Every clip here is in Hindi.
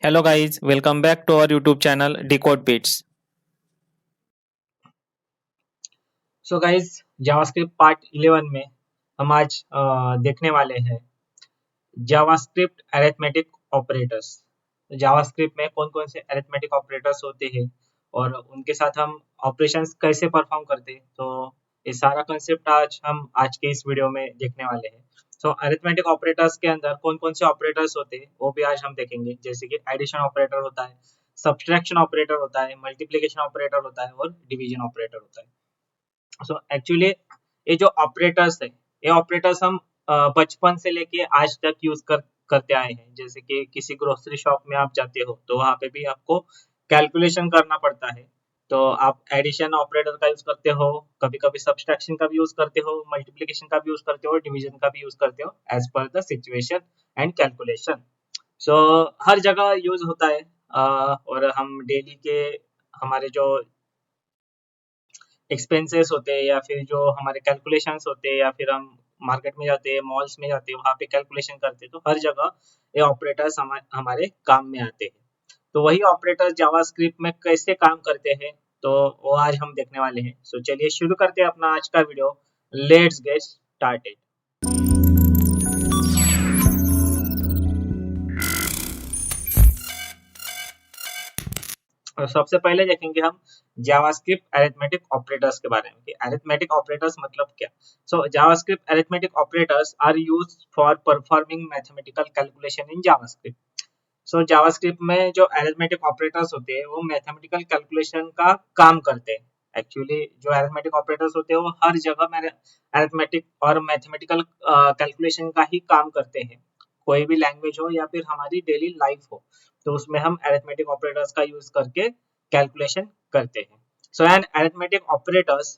Hello guys, welcome back to our YouTube channel Decode Bits. So guys JavaScript part 11 में हम आज देखने वाले हैं जावास्क्रिप्ट अरिथमेटिक ऑपरेटर्स। जावास्क्रिप्ट में कौन कौन से अरिथमेटिक ऑपरेटर्स होते हैं और उनके साथ हम ऑपरेशंस कैसे परफॉर्म करते हैं, तो ये सारा कंसेप्ट आज के इस वीडियो में देखने वाले हैं। सो अरिथमेटिक ऑपरेटर्स के अंदर कौन कौन से ऑपरेटर्स होते हैं वो भी आज हम देखेंगे, जैसे कि एडिशन ऑपरेटर होता है, सब्सट्रैक्शन ऑपरेटर होता है, मल्टीप्लिकेशन ऑपरेटर होता है और डिवीजन ऑपरेटर होता है। सो एक्चुअली ये जो ऑपरेटर्स है, ये ऑपरेटर्स हम बचपन से लेके आज तक यूज करते आए हैं। जैसे कि किसी ग्रोसरी शॉप में आप जाते हो तो वहां पे भी आपको कैलकुलेशन करना पड़ता है, तो आप एडिशन ऑपरेटर का यूज करते हो, कभी कभी सब्सट्रैक्शन का भी यूज करते हो, मल्टीप्लिकेशन का भी यूज करते हो, डिवीजन का भी यूज करते हो as per the situation and calculation. So हर जगह यूज होता है। और हम डेली के हमारे जो एक्सपेंसेस होते हैं या फिर जो हमारे कैलकुलेशंस होते हैं, या फिर हम मार्केट में जाते हैं, मॉल्स में जाते हैं, वहाँ पे कैलकुलेशन करते हैं, तो हर जगह ये ऑपरेटर्स हमारे काम में आते हैं। तो वही ऑपरेटर्स जावास्क्रिप्ट में कैसे काम करते हैं, तो वो आज हम देखने वाले हैं। सो चलिए शुरू करते हैं अपना आज का वीडियो। Let's get started. और सबसे पहले देखेंगे हम जावास्क्रिप्ट अरिथमेटिक ऑपरेटर्स के बारे में कि अरिथमेटिक ऑपरेटर्स मतलब क्या। So JavaScript arithmetic operators are used for performing mathematical calculation in JavaScript. So JavaScript में जो अरिथमेटिक ऑपरेटर्स होते हैं वो मैथमेटिकल कैलकुलेशन का काम करते हैं। एक्चुअली जो अरिथमेटिक ऑपरेटर्स होते हैं वो हर जगह में अरिथमेटिक और मैथमेटिकल कैलकुलेशन का ही काम करते हैं। कोई भी लैंग्वेज हो या फिर हमारी डेली लाइफ हो, तो उसमें हम अरिथमेटिक ऑपरेटर्स का यूज करके कैलकुलेशन करते हैं। So an arithmetic operators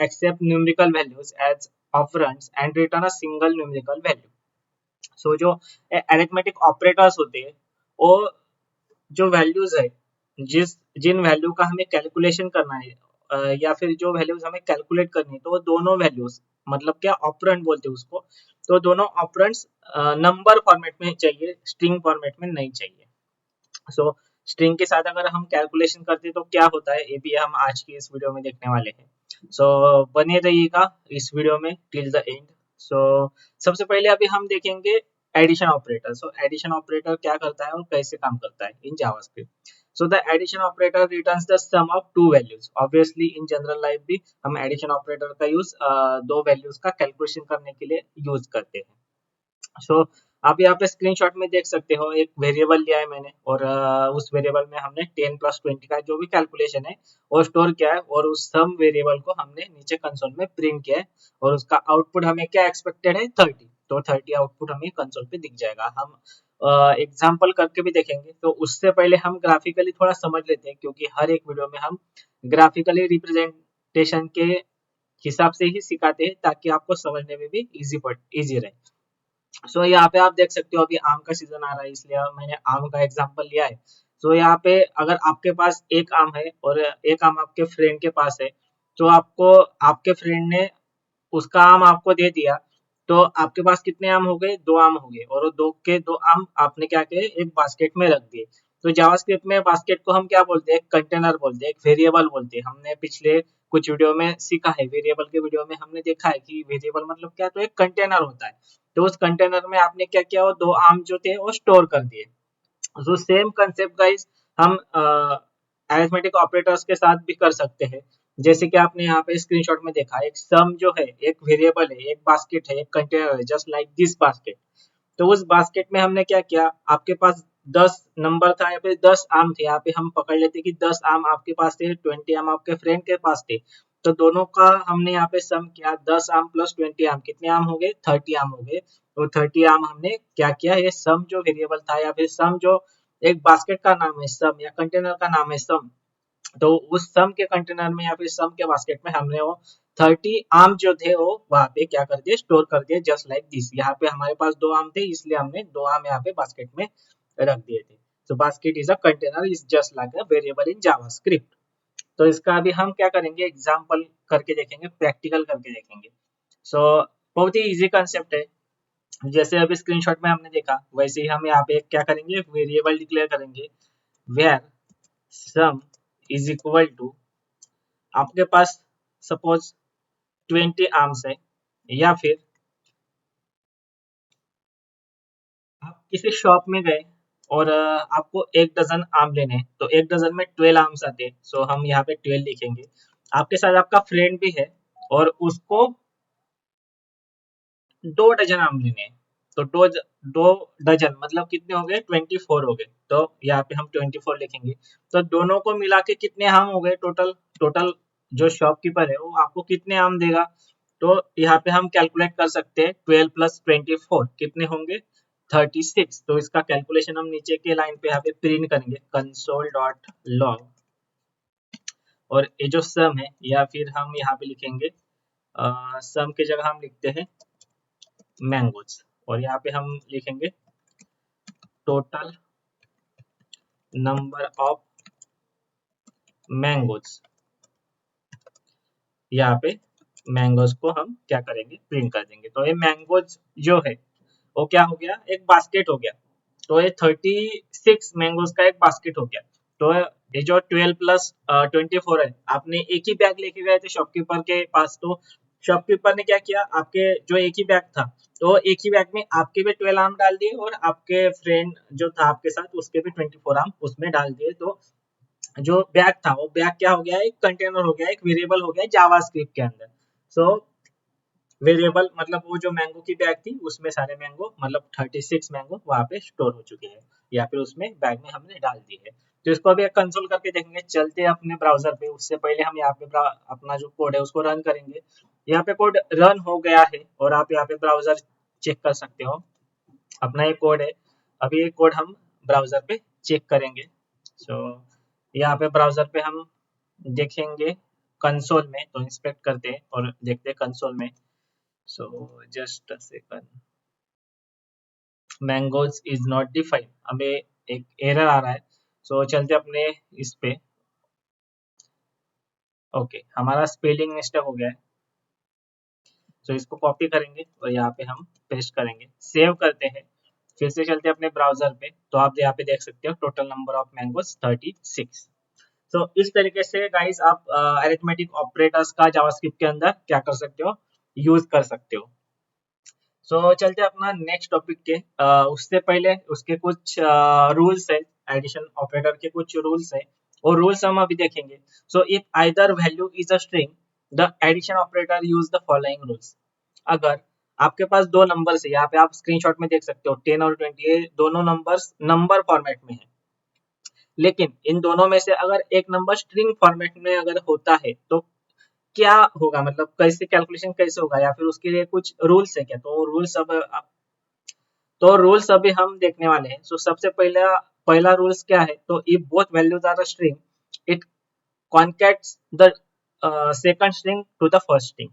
accept numerical values as operands and return a single numerical value. So जो अरिथमेटिक ऑपरेटर्स होते हैं वो जो वैल्यूज है, जिस जिन वैल्यू का हमें कैलकुलेशन करना है, या फिर जो वैल्यूज हमें कैलकुलेट करनी है, तो वो दोनों वैल्यूज मतलब क्या ऑपरेंड बोलते हैं उसको, तो दोनों ऑपरेंड्स नंबर फॉर्मेट में चाहिए, स्ट्रिंग फॉर्मेट में नहीं चाहिए। सो स्ट्रिंग के साथ अगर हम कैलकुलेशन करते हैं तो क्या होता है, ये भी हम आज की इस वीडियो में देखने वाले हैं। सो बने रहिएगा इस वीडियो में टिल द एंड। सो सबसे पहले अभी हम देखेंगे addition operator. So addition operator क्या करता है और कैसे काम करता है in JavaScript. So the addition operator returns the sum of two values. Obviously in general life भी हम एडिशन ऑपरेटर का यूज दो वैल्यूज का कैलकुलेशन करने के लिए यूज करते हैं। सो आप यहाँ पे स्क्रीनशॉट में देख सकते हो, एक वेरिएबल लिया है मैंने और उस वेरिएबल में हमने 10+20 का जो भी कैलकुलेशन है वो स्टोर किया है, और उस सम वेरिएबल को हमने नीचे कंसोल में प्रिंट किया है, और उसका आउटपुट हमें क्या एक्सपेक्टेड है 30, तो 30 आउटपुट हमें कंसोल पे दिख जाएगा। हम एग्जाम्पल करके भी देखेंगे, तो उससे पहले हम ग्राफिकली थोड़ा समझ लेते हैं, क्योंकि हर एक वीडियो में हम ग्राफिकली रिप्रेजेंटेशन के हिसाब से ही सिखाते हैं ताकि आपको समझने में भी इजी रहे। सो यहाँ पे आप देख सकते हो, अभी आम का सीजन आ रहा है इसलिए मैंने आम का एग्जांपल लिया है। सो यहाँ पे अगर आपके पास एक आम है और एक आम आपके फ्रेंड के पास है, तो आपको आपके फ्रेंड ने उसका आम आपको दे दिया, तो आपके पास कितने आम हो गए, दो आम हो गए, और वो दो के दो आम आपने क्या किए, एक बास्केट में रख दिए। तो जावास्क्रिप्ट में बास्केट को हम क्या बोलते हैं, कंटेनर बोलते हैं, एक वेरिएबल बोलते हैं। हमने पिछले कुछ वीडियो में सीखा है, वेरिएबल के वीडियो में हमने देखा है कि वेरिएबल मतलब क्या, तो एक कंटेनर होता है। तो उस कंटेनर में आपने क्या किया, वो दो आम जो थे वो स्टोर कर दिए। तो सेम कंसेप्ट गाइस हम अरिथमेटिक ऑपरेटर्स के साथ भी कर सकते हैं। जैसे कि आपने यहाँ पे स्क्रीनशॉट में देखा, एक सम जो है, एक वेरिएबल है, एक बास्केट है, एक कंटेनर है, जस्ट लाइक दिस बास्केट। तो उस बास्केट में हमने क्या किया, आपके पास 10 नंबर था या फिर 10 आम थे। यहाँ पे हम पकड़ लेते कि 10 आम आपके पास थे, 20 आम आपके फ्रेंड के पास थे। तो दोनों का हमने यहाँ पे सम किया, 10 आम प्लस 20 आम, कितने आम हो गए, 30 आम हो गए। तो 30 आम हमने क्या किया, ये सम जो वेरिएबल था या फिर सम जो एक बास्केट का नाम है सम, या कंटेनर का नाम है सम, तो उस सम के कंटेनर में या फिर सम के बास्केट में हमने वो 30 आम जो थे वो वहां पे क्या कर दिए, स्टोर कर दिए, जस्ट लाइक दिस। यहाँ पे हमारे पास दो आम थे इसलिए हमने दो आम यहाँ पे बास्केट में रख दिए थे। तो basket is a container, is just like a variable in JavaScript. तो इसका अभी हम क्या करेंगे, एग्जाम्पल करके देखेंगे, प्रैक्टिकल करके देखेंगे। सो बहुत ही इजी कंसेप्ट है। जैसे अभी स्क्रीनशॉट में हमने देखा वैसे ही हम यहाँ पे क्या करेंगे, वेरिएबल डिक्लेयर करेंगे where sum is equal to, आपके पास सपोज 20 आर्म्स है, या फिर आप किसी शॉप में गए और आपको 1 डजन आम लेने हैं, तो 1 डजन में 12 आर्म्स आते हैं, सो हम यहाँ पे 12 लिखेंगे। आपके साथ आपका फ्रेंड भी है और उसको 2 डजन आम लेने हैं, तो 2 डजन मतलब कितने हो गए, 24 हो गए, तो यहाँ पे हम 24 लिखेंगे। तो दोनों को मिला के कितने आम हो गए टोटल, टोटल जो शॉपकीपर है वो आपको कितने आम देगा, तो यहाँ पे हम कैलकुलेट कर सकते हैं 12 प्लस 24 कितने होंगे, 36। तो इसका कैलकुलेशन हम नीचे के लाइन पे यहाँ पे प्रिंट करेंगे कंसोल डॉट लॉग, और ये जो सम है या फिर हम यहाँ पे लिखेंगे सम की जगह हम लिखते हैं मैंगोज, और यहाँ पे हम लिखेंगे टोटल नंबर ऑफ मैंगोज। यहाँ पे मैंगोज को हम क्या करेंगे, प्रिंट कर देंगे। तो ये मैंगोज जो है वो क्या हो गया, एक बास्केट हो गया। तो ये 36 मैंगोज का एक बास्केट हो गया। तो ये जो 12 प्लस 24 है, आपने एक ही बैग लेके गए थे शॉपकीपर के पास, तो शॉपकीपर ने क्या किया, आपके जो एक ही बैग था, तो एक ही बैग में आपके भी 12 आम डाल दिए और आपके फ्रेंड जो था आपके साथ उसके भी 24 आम उसमें डाल दिए। तो जो बैग था वो बैग क्या हो गया, एक कंटेनर हो गया, एक वेरिएबल हो गया जावास्क्रिप्ट के अंदर। सो वेरिएबल मतलब वो जो मैंगो की बैग थी उसमें सारे मैंगो मतलब 36 मैंगो वहां पे स्टोर हो चुके हैं, या फिर उसमें बैग में हमने डाल दी है। तो इसको अभी कंसोल करके देखेंगे, चलते हैं अपने ब्राउजर पे। उससे पहले हम यहाँ पे अपना जो कोड है उसको रन करेंगे। यहाँ पे कोड रन हो गया है और आप यहाँ पे ब्राउजर चेक कर सकते हो, अपना ये कोड है। अभी ये कोड हम ब्राउजर पे चेक करेंगे। सो यहाँ पे ब्राउजर पे हम देखेंगे कंसोल में, तो इंस्पेक्ट करते हैं और देखते हैं कंसोल में। So just a second, mangoes is not defined, हमें एक एरर आ रहा है। सो चलते अपने इस पे। ओके, हमारा स्पेलिंग मिस्टेक हो गया है, सो इसको कॉपी करेंगे और यहाँ पे हम पेस्ट करेंगे, सेव करते हैं। फिर से चलते अपने ब्राउजर पे, तो आप यहाँ पे देख सकते हो टोटल नंबर ऑफ मैंगोज 36। तो इस तरीके से गाइस आप अरिथमेटिक ऑपरेटर्स का जावास्क्रिप्ट के अंदर क्या कर सकते हो, यूज कर सकते हो। चलते अपना नेक्स्ट टॉपिक के, उससे पहले उसके कुछ रूल्स है, एडिशन ऑपरेटर के कुछ रूल्स है, और रूल्स हम अभी देखेंगे। So if either value is a string, the addition operator use the following rules. अगर आपके पास दो नंबर्स है, यहाँ पे आप स्क्रीनशॉट में देख सकते हो 10 और 20, ये दोनों नंबर्स नंबर फॉर्मेट में है, लेकिन इन दोनों में से अगर एक नंबर स्ट्रिंग फॉर्मेट में अगर होता है तो क्या होगा, मतलब कैसे कैलकुलेशन कैसे होगा, या फिर उसके लिए कुछ रूल्स है क्या, तो रूल्स अभी हम देखने वाले हैं। सबसे पहला पहला रूल्स क्या है, तो if both values are string, it concats the second string to the first string.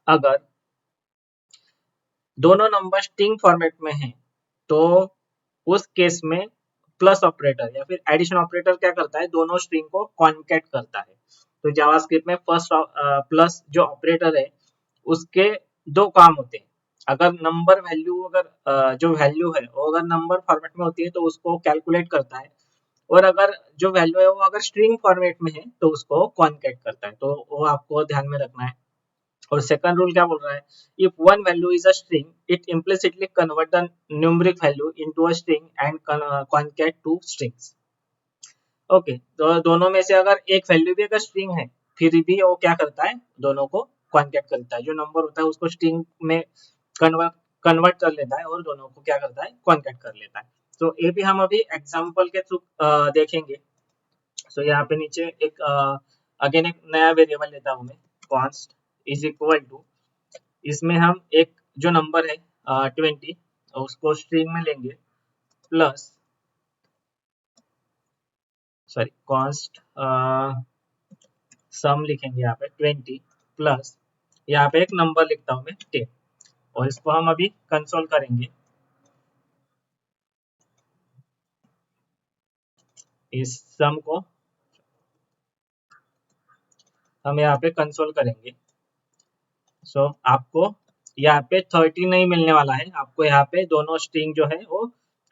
अगर दोनों नंबर स्ट्रिंग फॉर्मेट में हैं, तो उस केस में प्लस ऑपरेटर या फिर एडिशन ऑपरेटर क्या करता है, दोनों स्ट्रिंग को कॉन्कैट करता है। तो जावास्क्रिप्ट में फर्स्ट प्लस जो ऑपरेटर है उसके दो काम होते हैं। अगर नंबर वैल्यू अगर जो वैल्यू है वो अगर नंबर फॉर्मेट में होती है तो उसको कैलकुलेट करता है, और अगर जो वैल्यू है वो अगर स्ट्रिंग फॉर्मेट में है तो उसको कॉन्कैट करता है। तो वो आपको ध्यान में रखना है। और सेकंड रूल क्या बोल रहा है, if one value is a string, it implicitly convert the numeric value into a string and concat two strings. Okay, तो दोनों में से अगर एक वैल्यू भी अगर स्ट्रिंग है, फिर भी वो क्या करता है, दोनों को कॉन्कैट करता है, जो नंबर होता है उसको स्ट्रिंग में कन्वर्ट कन्वर्ट कर लेता है और दोनों को क्या करता है, कॉन्कैट कर लेता है। तो ये भी हम अभी एग्जांपल के थ्रू देखेंगे। यहाँ पे नीचे एक अगेन एक नया वेरिएबल लेता हूँ मैं, कॉन्स्ट इज इक्वल टू, इसमें हम एक जो नंबर है 20 उसको स्ट्रिंग में लेंगे, प्लस सॉरी कॉन्स्ट सम लिखेंगे यहाँ पे 20 प्लस, यहाँ पे एक नंबर लिखता हूँ मैं 10, और इसको हम अभी कंसोल करेंगे। इस सम को हम यहाँ पे कंसोल करेंगे। आपको यहाँ पे 30 नहीं मिलने वाला है आपको, यहाँ पे दोनों स्ट्रिंग जो है वो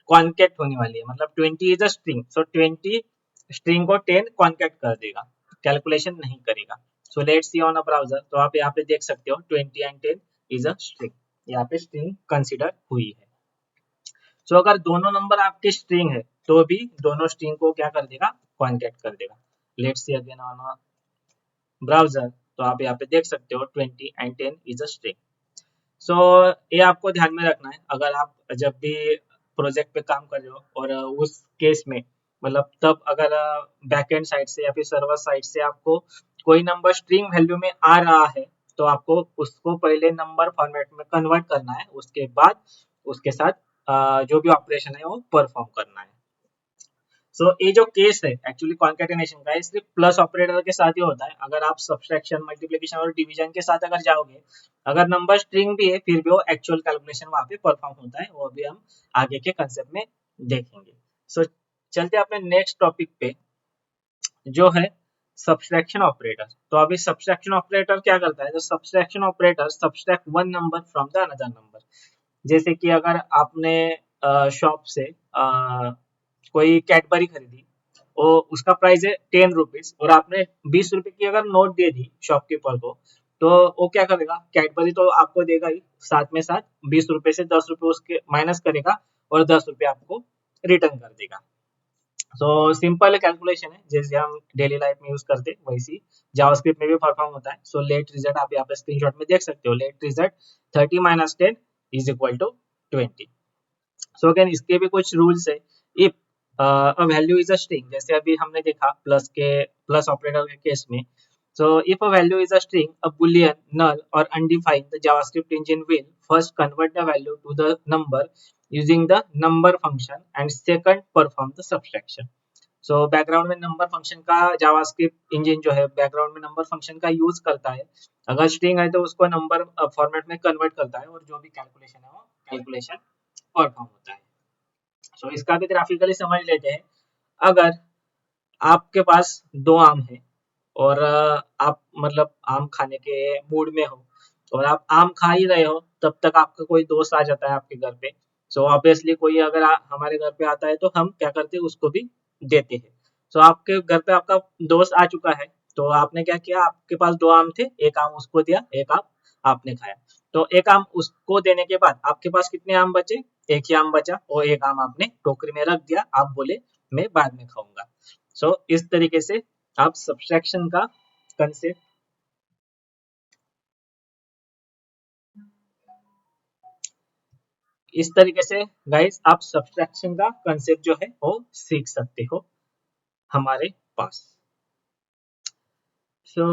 कॉन्केट होने वाली है, मतलब 20 is a string, so 20 string को 10 कॉन्केट कर देगा, कैलकुलेशन नहीं करेगा। So let's see on a browser, तो आप यहाँ पे देख सकते हो 20 एंड 10 इज अ स्ट्रिंग, यहाँ पे स्ट्रिंग कंसिडर हुई है। सो अगर दोनों नंबर आपके स्ट्रिंग है तो भी दोनों स्ट्रिंग को क्या कर देगा, कॉन्केट कर देगा। Let's see again on browser, तो आप यहाँ पे देख सकते हो 20 एंड 10 इज अ स्ट्रिंग। सो ये आपको ध्यान में रखना है अगर आप जब भी प्रोजेक्ट पे काम कर रहे हो, और उस केस में मतलब तब अगर बैकएंड साइड से या फिर सर्वर साइड से आपको कोई नंबर स्ट्रिंग वैल्यू में आ रहा है, तो आपको उसको पहले नंबर फॉर्मेट में कन्वर्ट करना है, उसके बाद उसके साथ जो भी ऑपरेशन है वो परफॉर्म करना है। सो ये जो केस है एक्चुअली कॉन्केटेनेशन का, ये सिर्फ प्लस ऑपरेटर के साथ ही होता है। अगर आप सब्सट्रैक्शन, मल्टीप्लिकेशन और डिवीजन के साथ अगर जाओगे, अगर नंबर स्ट्रिंग भी है फिर भी वो एक्चुअल कैलकुलेशन वहां पे परफॉर्म होता है, वो भी हम आगे के कंसेप्ट में देखेंगे। सो चलते हैं अपने नेक्स्ट टॉपिक पे, जो है सब्सट्रैक्शन ऑपरेटर। तो अभी सब्सट्रैक्शन ऑपरेटर क्या करता है, तो subtraction operator subtract one number from the another number. जैसे कि अगर आपने शॉप से कोई कैडबरी खरीदी, और उसका प्राइस है 10 रुपीज, और आपने 20 रुपए की अगर नोट दे दी शॉपकीपर को, तो वो क्या करेगा, कैडबरी तो आपको देगा ही, साथ में साथ 20 रुपए से 10 रुपए उसके माइनस करेगा और 10 रुपए आपको रिटर्न कर देगा। सो सिंपल कैलकुलेशन है, जैसे हम डेली लाइफ में यूज करते हैं वैसी जावास्क्रिप्ट में भी परफॉर्म होता है। सो लेट रिजल्ट आप यहाँ पे स्क्रीनशॉट में देख सकते हो, let result 30 minus 10 is equal to 20। So again इसके भी कुछ रूल्स है। If a value is a string, जैसे अभी हमने देखा प्लस ऑपरेटर के केस में, so if a value is a string, a boolean, null or undefined, the JavaScript engine will first convert the value to the number using the number function and second perform the subtraction. So background में नंबर फंक्शन का जावास्क्रिप्ट इंजन जो है बैकग्राउंड में नंबर फंक्शन का यूज करता है। अगर स्ट्रिंग है तो उसको नंबर फॉर्मेट में कन्वर्ट करता है, और जो भी कैलकुलेशन है वो कैलकुलेशन परफॉर्म होता है। सो इसका भी ग्राफिकली समझ लेते हैं। अगर आपके पास दो आम है, और आप मतलब आम खाने के मूड में हो, और आप आम खा ही रहे हो, तब तक आपका कोई दोस्त आ जाता है आपके घर पे। सो ऑब्वियसली कोई अगर हमारे घर पे आता है तो हम क्या करते हैं, उसको भी देते हैं। सो आपके घर पे आपका दोस्त आ चुका है, तो आपने क्या किया, आपके पास दो आम थे, एक आम उसको दिया, एक आम आपने खाया। तो एक आम उसको देने के बाद आपके पास कितने आम बचे, एक ही आम बचा, और एक आम आपने टोकरी में रख दिया, आप बोले मैं बाद में खाऊंगा। सो इस तरीके से आप सब्सट्रैक्शन का कंसेप्ट, इस तरीके से गाइस आप सब्सट्रैक्शन का कंसेप्ट जो है वो सीख सकते हो हमारे पास। सो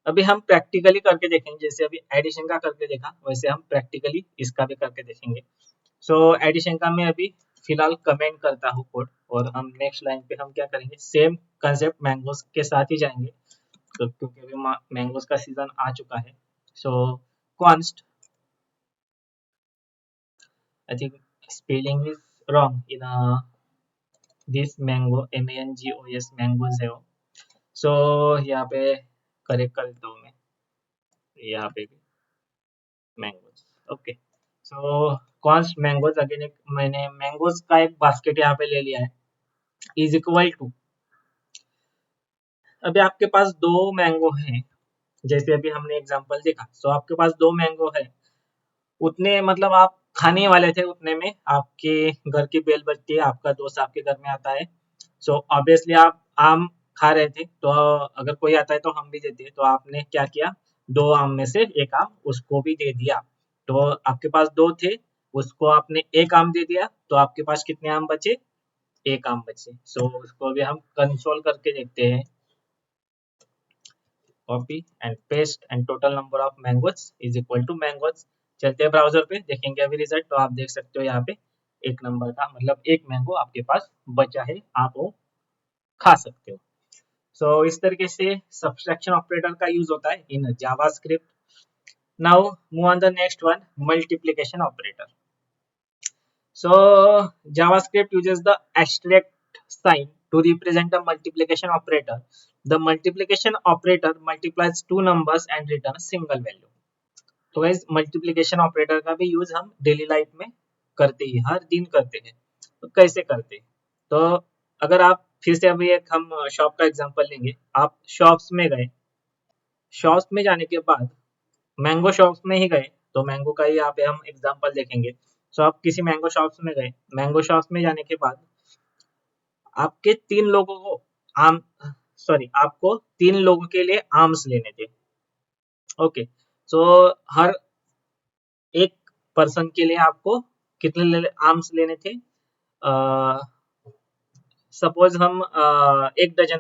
अभी हम प्रैक्टिकली करके देखेंगे, जैसे अभी एडिशन का करके देखा वैसे हम प्रैक्टिकली इसका भी करके देखेंगे। सो एडिशन का मैं अभी फिलहाल कमेंट करता हूँ कोड, और हम नेक्स्ट लाइन पे हम क्या करेंगे, सेम कंसेप्ट मैंगोज के साथ ही जाएंगे, तो क्योंकि अभी मैंगोज का सीजन आ चुका है। सो const, I think spelling is wrong in this mango, MANGOS mangoes है वो। सो यहाँ पे करेक्ट कर देता हूँ मैं, यहाँ पे भी मैंगोज, ओके। सो कॉन्स्ट मैंगोज, अगेन एक मैंने मैंगोज का एक बास्केट यहाँ पे ले लिया है, इज इक्वल टू, अभी आपके पास दो मैंगो हैं, जैसे अभी हमने एग्जांपल देखा। सो आपके पास दो मैंगो है, उतने मतलब आप खाने वाले थे, उतने में आपके घर की बेल बजती है, आपका दोस्त आपके घर में आता है। सो ऑब्वियसली आप आम खा रहे थे, तो अगर कोई आता है तो हम भी देते हैं, तो आपने क्या किया, दो आम में से एक आम उसको भी दे दिया। तो आपके पास दो थे, उसको आपने एक आम दे दिया, तो आपके पास कितने आम बचे, एक आम बचे। सो उसको भी हम कंसोल करके देखते हैं, copy and paste and total number of mangoes is equal to mangoes. चलते हैं ब्राउजर पे, देखेंगे अभी रिजल्ट, तो आप देख सकते हो यहाँ पे एक नंबर का मतलब एक मैंगो आपके पास बचा है, आप वो खा सकते हो। सो इस तरीके से सब्सट्रैक्शन ऑपरेटर का यूज होता है in JavaScript. Now move on the next one, multiplication operator. So JavaScript uses the asterisk sign to represent a multiplication operator. The multiplication operator multiplies two numbers and returns a single value. तो गाइस मल्टीप्लिकेशन ऑपरेटर का भी यूज हम डेली लाइफ में करते ही, हर दिन करते हैं। तो कैसे करते हैं? तो अगर आप फिर से अभी एक हम शॉप का एग्जांपल लेंगे। आप शॉप्स में गए, शॉप्स में जाने के बाद मैंगो शॉप्स में ही गए, तो मैंगो का ही यहाँ पे हम एग्जांपल देखेंगे। सो आप किसी मैंगो शॉप्स में गए, मैंगो शॉप्स में जाने के बाद आपके 3 लोगों को आम आपको 3 लोगों के लिए आम्स लेने थे। ओके, सो हर एक पर्सन के लिए आपको कितने आर्म्स लेने थे? सपोज हम 1 डजन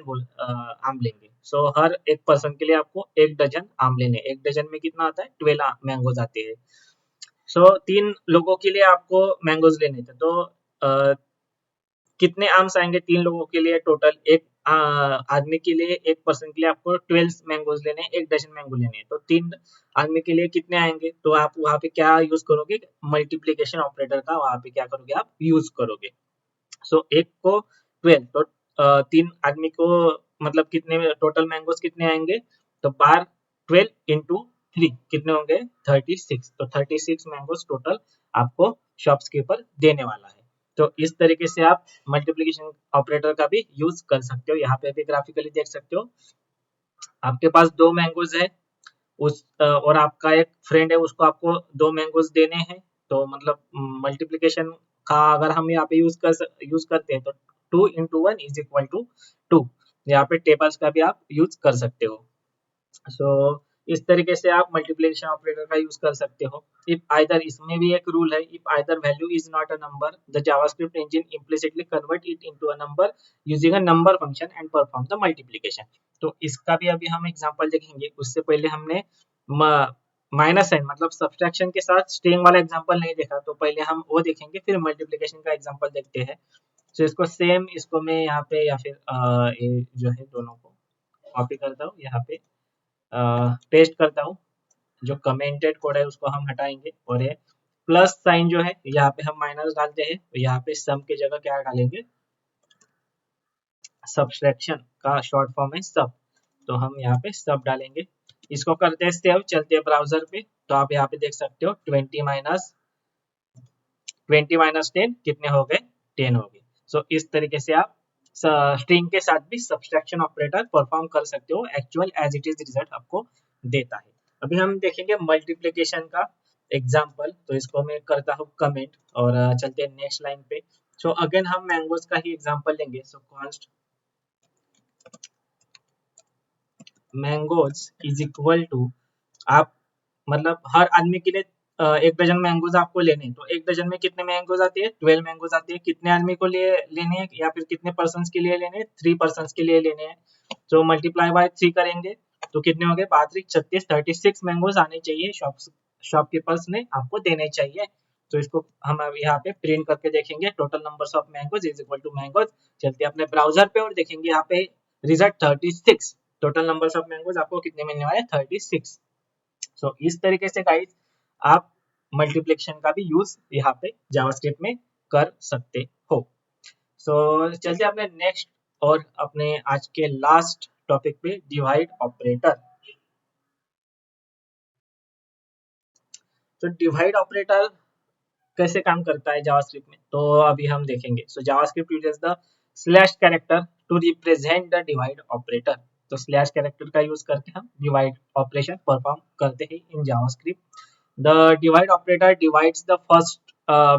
आम लेंगे। सो हर एक पर्सन के लिए आपको 1 डजन आम लेने। 1 डजन में कितना आता है? 12 मैंगोज आते हैं। सो 3 लोगों के लिए आपको मैंगोज लेने थे। तो कितने आम्स आएंगे 3 लोगों के लिए टोटल? एक आदमी के लिए, एक पर्सन के लिए आपको 12 मैंगोज लेने हैं, 1 डजन मैंगो लेने हैं। तो 3 आदमी के लिए कितने आएंगे? तो आप वहां पे क्या यूज करोगे? मल्टीप्लीकेशन ऑपरेटर का वहां पे क्या करोगे? आप यूज करोगे। सो एक को 12, तो 3 आदमी को मतलब कितने टोटल मैंगोज कितने आएंगे? तो बार 12 इंटू 3 कितने होंगे? 36। तो 36 मैंगोज टोटल आपको शॉप्सकीपर देने वाला है। तो इस तरीके से आप मल्टीप्लिकेशन ऑपरेटर का भी यूज कर सकते हो। यहाँ पे भी ग्राफिकली देख सकते हो, आपके पास 2 मैंगोज है, और आपका एक फ्रेंड है, उसको आपको 2 मैंगोज देने हैं। तो मतलब मल्टीप्लिकेशन का अगर हम यहाँ पे यूज करते हैं तो 2 into 1 इज इक्वल टू 2। यहाँ पे टेबल्स का भी आप यूज कर सकते हो। सो इस तरीके से आप मल्टीप्लिकेशन ऑपरेटर का यूज कर सकते हो। इफ आइदर, इसमें भी एक रूल है, if either value is not a number the JavaScript engine implicitly convert it into a number using a number function and perform the multiplication. तो इसका भी अभी हम एग्जांपल देखेंगे। उससे पहले हमने माइनस साइन मतलब सब्सट्रैक्शन के साथ स्ट्रिंग वाला एग्जांपल नहीं देखा, तो पहले हम वो देखेंगे, फिर मल्टीप्लिकेशन का एग्जांपल देखते हैं। तो इसको सेम, इसको मैं यहाँ पे या फिर ये जो है दोनों को कॉपी करता हूँ, यहाँ पे पेस्ट करता हूँ। जो कमेंटेड कोड है उसको हम हटाएंगे, और ये प्लस साइन जो है यहाँ पे हम माइनस डालते हैं, तो यहाँ पे सम की जगह क्या डालेंगे? सब्सट्रैक्शन का शॉर्ट फॉर्म है सब, तो हम यहाँ पे सब डालेंगे। इसको करते हैं सेव, चलते हैं ब्राउजर पे। तो आप यहाँ पे देख सकते हो 20 माइनस 10 कितने हो गए? 10 हो गए। सो इस तरीके से आप स्ट्रिंग के साथ भी सब्सट्रैक्शन ऑपरेटर परफॉर्म कर सकते हो, actual as it is result आपको देता है। अभी हम देखेंगे मल्टीप्लिकेशन का एग्जाम्पल। तो इसको मैं करता हूँ कमेंट, और चलते हैं नेक्स्ट लाइन पे। सो अगेन हम मैंगोज का ही एग्जाम्पल लेंगे। So const mangoes is equal to, आप मतलब हर आदमी के लिए 1 डजन मैंगोज आपको लेने हैं। तो 1 डजन में कितने मैंगोज आते हैं? 12 मैंगोज आते हैं। कितने आदमी को लिए लेने हैं, या फिर कितने पर्सन के लिए लेने हैं? 3 पर्सन के लिए लेने हैं। तो मल्टीप्लाई बाय 3 करेंगे तो कितने हो गए? 5 36, 36 मैंगोज आने चाहिए, शॉपकीपर्स ने आपको देने चाहिए। तो इसको हम अब यहाँ पे प्रिंट करके देखेंगे, total numbers of mangoes is equal to mangoes. चलते अपने ब्राउजर पे और देखेंगे यहाँ पे result 36। Total numbers of mangoes आपको कितने मिलने वाले? 36। सो इस तरीके से गाइस आप मल्टीप्लिकेशन का भी यूज यहाँ पे जावास्क्रिप्ट में कर सकते हो। सो चलिए अपने नेक्स्ट और अपने आज के लास्ट टॉपिक पे, डिवाइड ऑपरेटर। तो डिवाइड ऑपरेटर कैसे काम करता है जावास्क्रिप्ट में, तो अभी हम देखेंगे। So JavaScript uses the slash character to represent the divide operator. तो स्लैश कैरेक्टर का यूज करके हम डिवाइड ऑपरेशन परफॉर्म करते हैं in JavaScript. The divide operator divides the first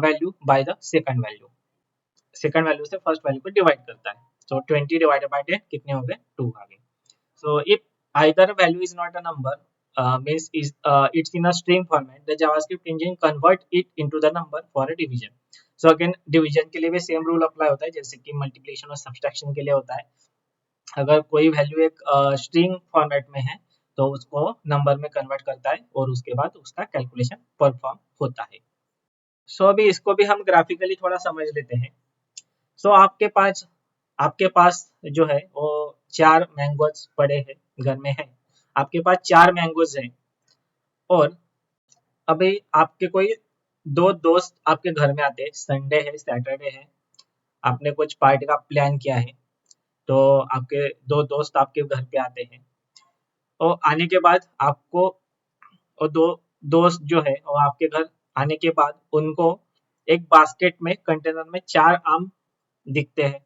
value by the second value. Second value से फर्स्ट वैल्यू को डिवाइड करता है। सो 20 डिवाइडेड बाय 10 कितने हो गए? 2 आ गए। So if either value is not a number, means is it's in a string format, the JavaScript engine convert it into the number for a division. So again division के लिए भी सेम रूल अप्लाई होता है जैसे कि मल्टीप्लिकेशन और सब्सट्रैक्शन के लिए होता है। अगर कोई वैल्यू एक स्ट्रिंग फॉर्मेट में है तो उसको नंबर में कन्वर्ट करता है, और उसके बाद उसका कैलकुलेशन परफॉर्म होता है। सो अभी इसको भी हम ग्राफिकली थोड़ा समझ लेते हैं। सो आपके पास जो है वो 4 मैंगोज पड़े हैं, घर में है। आपके पास 4 मैंगोज हैं, और अभी आपके कोई 2 दोस्त आपके घर में आते हैं, संडे है, सैटरडे है, आपने कुछ पार्टी का प्लान किया है। तो आपके 2 दोस्त आपके घर पे आते हैं, और आने के बाद आपको वो 2 दोस्त जो है वो आपके घर आने के बाद उनको एक बास्केट में कंटेनर में 4 आम दिखते हैं।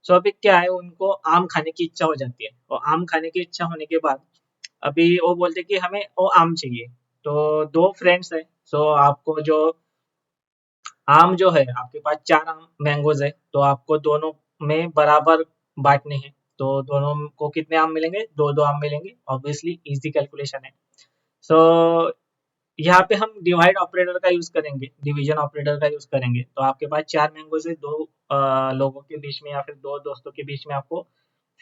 सो अभी क्या है, उनको आम खाने की इच्छा हो जाती है और आम खाने की इच्छा होने के बाद अभी वो बोलते हैं कि हमें वो आम चाहिए। तो 2 फ्रेंड्स है, सो आपको जो आम जो है आपके पास 4 आम मैंगोज़ है, तो आपको दोनों में बराबर बाँटने हैं। तो दोनों को कितने आम मिलेंगे? 2-2 आम मिलेंगे। ऑब्वियसली ईज़ी कैलकुलेशन है। सो यहाँ पे हम डिवाइड ऑपरेटर का यूज़ करेंगे, डिवीज़न ऑपरेटर का यूज़ करेंगे। तो आपके पास 4 मैंगोज़ है, 2 लोगों के बीच में या फिर 2 दोस्तों के बीच में आपको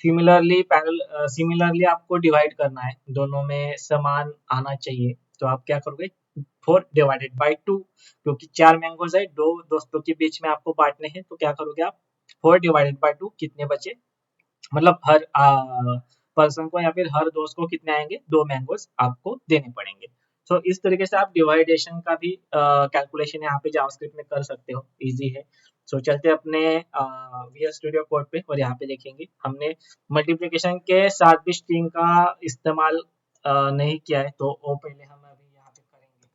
सिमिलरली आपको डिवाइड करना है। दोनों में समान आना चाहिए। तो आप क्या करोगे? 4 डिवाइडेड बाय 2, क्योंकि 4 मैंगोज़ है, 2 दोस्तों के बीच में आपको बाँटने हैं, तो क्या करोगे आप? 4 डिवाइडेड बाय 2 कितने बचे? मतलब हर पर्सन को या फिर हर दोस्त को कितने आएंगे? 2 मैंगोज आपको देने पड़ेंगे। तो इस तरीके से आप डिवाइडेशन का भी कैलकुलेशन यहाँ पे जावास्क्रिप्ट में कर सकते हो, इजी है। सो चलते हैं अपने वीएस स्टूडियो कोड पे और यहाँ पे देखेंगे हमने मल्टीप्लिकेशन के साथ भी स्ट्रिंग का इस्तेमाल नहीं किया है, तो वो पहले हम अभी यहाँ पे करेंगे।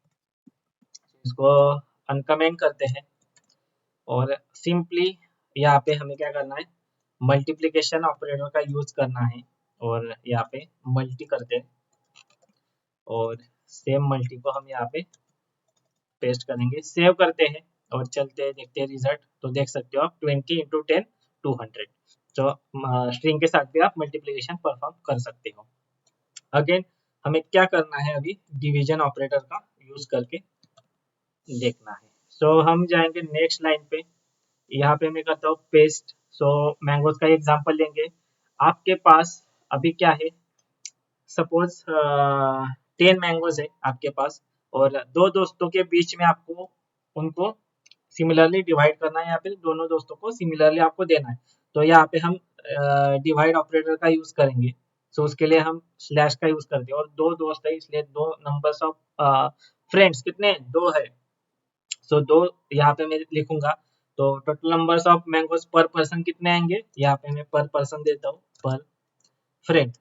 इसको अनकमेंट करते हैं और सिंपली यहाँ पे हमें क्या करना है, मल्टीप्लिकेशन ऑपरेटर का यूज करना है और यहाँ पे मल्टी करते हैं और सेम मल्टी को हम यहाँ पे पेस्ट करेंगे, सेव करते हैं और चलते हैं, देखते हैं रिजल्ट। तो देख सकते हो आप 20 इंटू 10 200। तो स्ट्रिंग के साथ भी आप मल्टीप्लिकेशन परफॉर्म कर सकते हो। अगेन हमें क्या करना है, अभी डिवीजन ऑपरेटर का यूज करके देखना है। सो हम जाएंगे नेक्स्ट लाइन पे, यहाँ पे मैं करता हूँ पेस्ट। सो मैंगोज का एग्जांपल लेंगे। आपके पास अभी क्या है, सपोज 10 मैंगोज है आपके पास और 2 दोस्तों के बीच में आपको उनको सिमिलरली डिवाइड करना है या फिर दोनों दोस्तों को सिमिलरली आपको देना है। तो यहाँ पे हम डिवाइड ऑपरेटर का यूज करेंगे। सो उसके लिए हम स्लैश का यूज करते हैं और 2 दोस्त है इसलिए 2 नंबर्स ऑफ फ्रेंड्स कितने हैं? 2 है। सो 2 यहाँ पे मैं लिखूंगा। तो टोटल नंबर्स ऑफ मैंगोज पर पर्सन कितने आएंगे? यहाँ पे मैं पर पर्सन देता हूँ, पर फ्रेंड।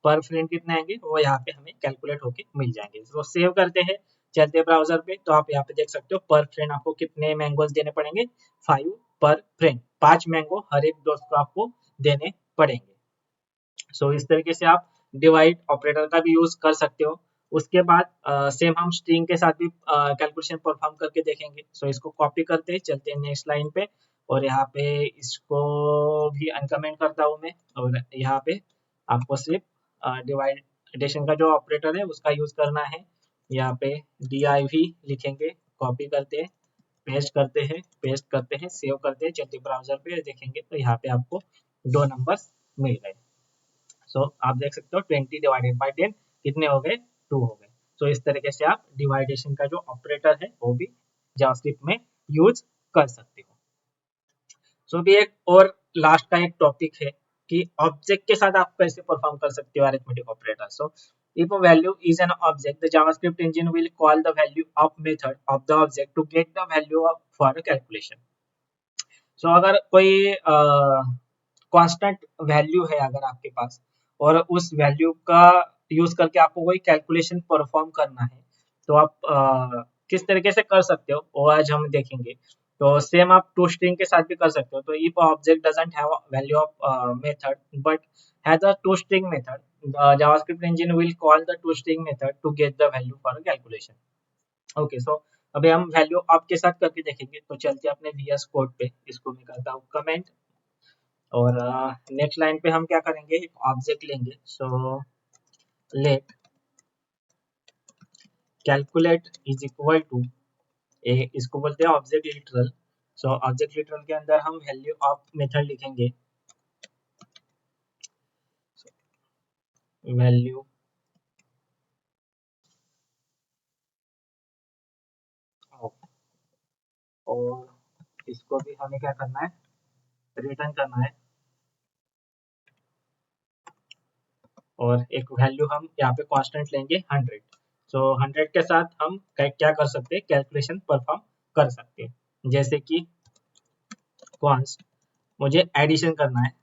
पर फ्रेंड कितने आएंगे वो यहाँ पे हमें कैलकुलेट होके मिल जाएंगे। तो सेव करते हैं, चलते हैं ब्राउजर पे। तो आप यहाँ पे देख सकते हो पर फ्रेंड आपको कितने मैंगोज देने पड़ेंगे? 5 पर फ्रेंड, 5 मैंगो हर एक दोस्त को आपको देने पड़ेंगे। सो इस तरीके से आप डिवाइड ऑपरेटर का भी यूज कर सकते हो। उसके बाद सेम हम स्ट्रिंग के साथ भी कैलकुलेशन परफॉर्म करके देखेंगे। सो इसको कॉपी करते हैं, चलते हैं नेक्स्ट लाइन पे और यहाँ पे इसको भी अनकमेंट करता हूँ मैं और यहाँ पे आपको सिर्फ डिवाइडेशन का जो ऑपरेटर है उसका यूज करना है। यहाँ पे div लिखेंगे, कॉपी करते हैं, पेस्ट करते हैं, सेव करते हैं, चलते ब्राउजर पे देखेंगे तो यहाँ पे आपको 2 नंबर्स मिल गए। सो आप देख सकते हो 20 डिवाइडेड बाय 10 कितने हो गए? 2 हो गए। सो इस तरीके से आप डिवाइडेशन का जो ऑपरेटर है वो भी जावास्क्रिप्ट में यूज कर सकते हो। सो भी एक और लास्ट का एक टॉपिक है कि ऑब्जेक्ट के साथ आप कैसे परफॉर्म कर सकते हो arithmetic operator. So if a value is an object, the JavaScript engine will call the value of method of the object to get the value of for a calculation. सो अगर कोई कांस्टेंट वैल्यू है अगर आपके पास और उस वैल्यू का यूज करके आपको कोई कैलकुलेशन परफॉर्म करना है, तो आप किस तरीके से कर सकते हो वो आज हम देखेंगे। तो सेम आप टू स्ट्रिंग के साथ भी कर सकते हो। तो if object doesn't have value of method but has a to string method, the JavaScript engine will call the toString method to get the value for a calculation. Okay, so अभी हम वैल्यू ऑफ के साथ करके देखेंगे। तो चलते हैं अपने VS कोड पे, इसको मैं करता हूँ कमेंट और नेक्स्ट लाइन पे हम क्या करेंगे, एक ऑब्जेक्ट लेंगे। So let calculate is equal to, इसको बोलते हैं object literal. So object literal के अंदर हम वैल्यू ऑफ मेथड लिखेंगे, वैल्यू ऑफ, और इसको भी हमें क्या करना है, रिटर्न करना है। और एक वैल्यू हम यहाँ पे कांस्टेंट लेंगे 100। सो 100 के साथ हम क्या कर सकते हैं, कैलकुलेशन परफॉर्म कर सकते हैं। जैसे कि कॉन्स्ट, मुझे एडिशन करना है,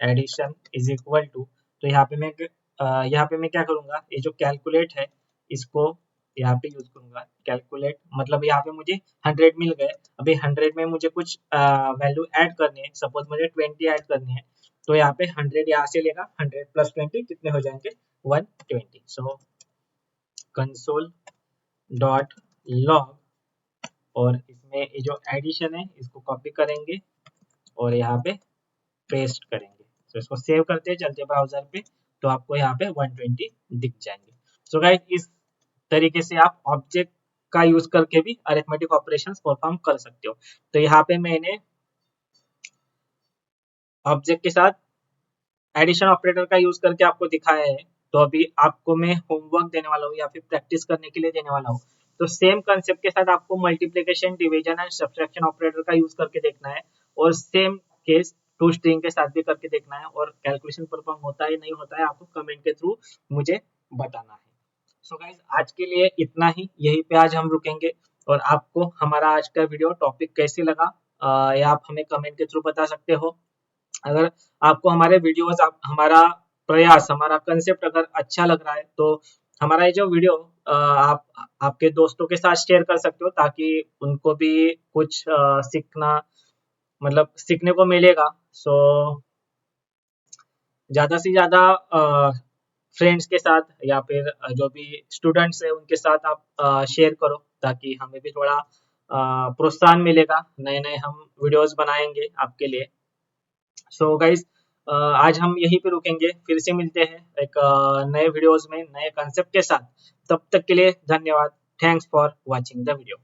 एडिशन इज इक्वल टू, तो यहाँ पे मैं क्या करूँगा, ये जो कैलकुलेट है इसको यहाँ पे यूज करूंगा। कैलकुलेट मतलब यहाँ पे मुझे 100 मिल गए, अभी 100 में मुझे कुछ वैल्यू ऐड करनी है, सपोज मुझे 20 ऐड करनी है, तो यहाँ पे 100 यहाँ से लेगा, 100 प्लस 20 कितने हो जाएंगे 120। सो कंसोल डॉट लॉग, और इसमें ये जो एडिशन है इसको कॉपी करेंगे और यहाँ पे पेस्ट करेंगे। तो इसको सेव करते हैं चलते ब्राउजर पे, तो आपको यहाँ पे 120 दिख जाएंगे। सो गाइस इस तरीके से आप ऑब्जेक्ट का यूज करके भी अरिथमेटिक ऑपरेशंस परफॉर्म कर सकते हो। तो यहाँ पे मैंने ऑब्जेक्ट के साथ एडिशन ऑपरेटर का यूज करके आपको दिखाया है, तो अभी आपको मैं होमवर्क देने वाला हूँ या फिर प्रैक्टिस करने के लिए देने वाला हूँ। तो सेम कंसेप्ट के साथ आपको multiplication, division and subtraction operator का यूज करके देखना है, और सेम केस टू स्ट्रिंग के साथ भी करके देखना है, और कैलकुलेशन परफॉर्म होता है नहीं होता है आपको कमेंट के थ्रू मुझे बताना है। सो गाइज आज के लिए इतना ही, यहीं पे आज हम रुकेंगे, और आपको हमारा आज का वीडियो टॉपिक कैसे लगा या आप हमें कमेंट के थ्रू बता सकते हो। अगर आपको हमारे वीडियोस, आप हमारा प्रयास, हमारा कंसेप्ट अगर अच्छा लग रहा है, तो हमारा ये जो वीडियो आप आपके दोस्तों के साथ शेयर कर सकते हो, ताकि उनको भी कुछ सीखना, मतलब सीखने को मिलेगा। सो ज़्यादा से ज़्यादा फ्रेंड्स के साथ या फिर जो भी स्टूडेंट्स है उनके साथ आप शेयर करो, ताकि हमें भी थोड़ा प्रोत्साहन मिलेगा, नए नए हम वीडियोस बनाएंगे आपके लिए। सो गाइज आज हम यहीं पे रुकेंगे, फिर से मिलते हैं एक नए वीडियोस में नए कंसेप्ट के साथ। तब तक के लिए धन्यवाद। Thanks for watching the video.